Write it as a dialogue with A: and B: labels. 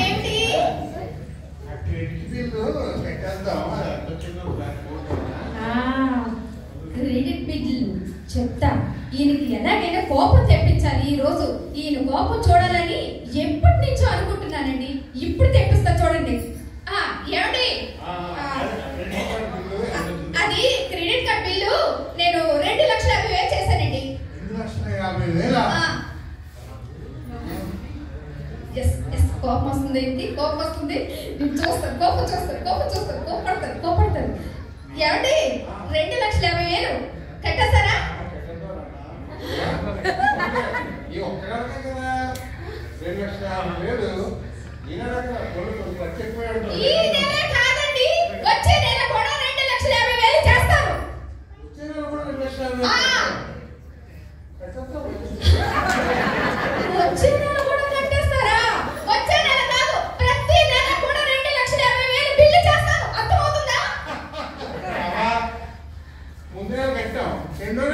A: ఏంటి credit bill చెప్తా. ఈయనకి ఎలాగైనా కోపం తెప్పించాలి. ఈ రోజు ఈయన కోపం చూడాలని ఎప్పటి నుంచో అనుకుంటున్నానండి. ఇప్పుడు తెప్పిస్తా చూడండి. ఏమండి, అది క్రెడిట్ కార్డ్ బిల్లు నేను 2,50,000 చేశానండి. 2,50,000 కోపం వస్తుంది ఏంటి? కోపం వస్తుంది. చూస్తాను, కోపడతాను. ఏమండి, 2,50,000 కట్టేస్తారా? ఈ నెల కాదండి, వచ్చే నెల కూడా 2,50,000 చేస్తాను. వచ్చే నెల కూడా కట్టేస్తారా? వచ్చే నెల కాదు, ప్రతి నెల కూడా 2,50,000 బిల్లు చేస్తాను. అర్థమవుతుందా?
B: ముందే కట్టాం, 2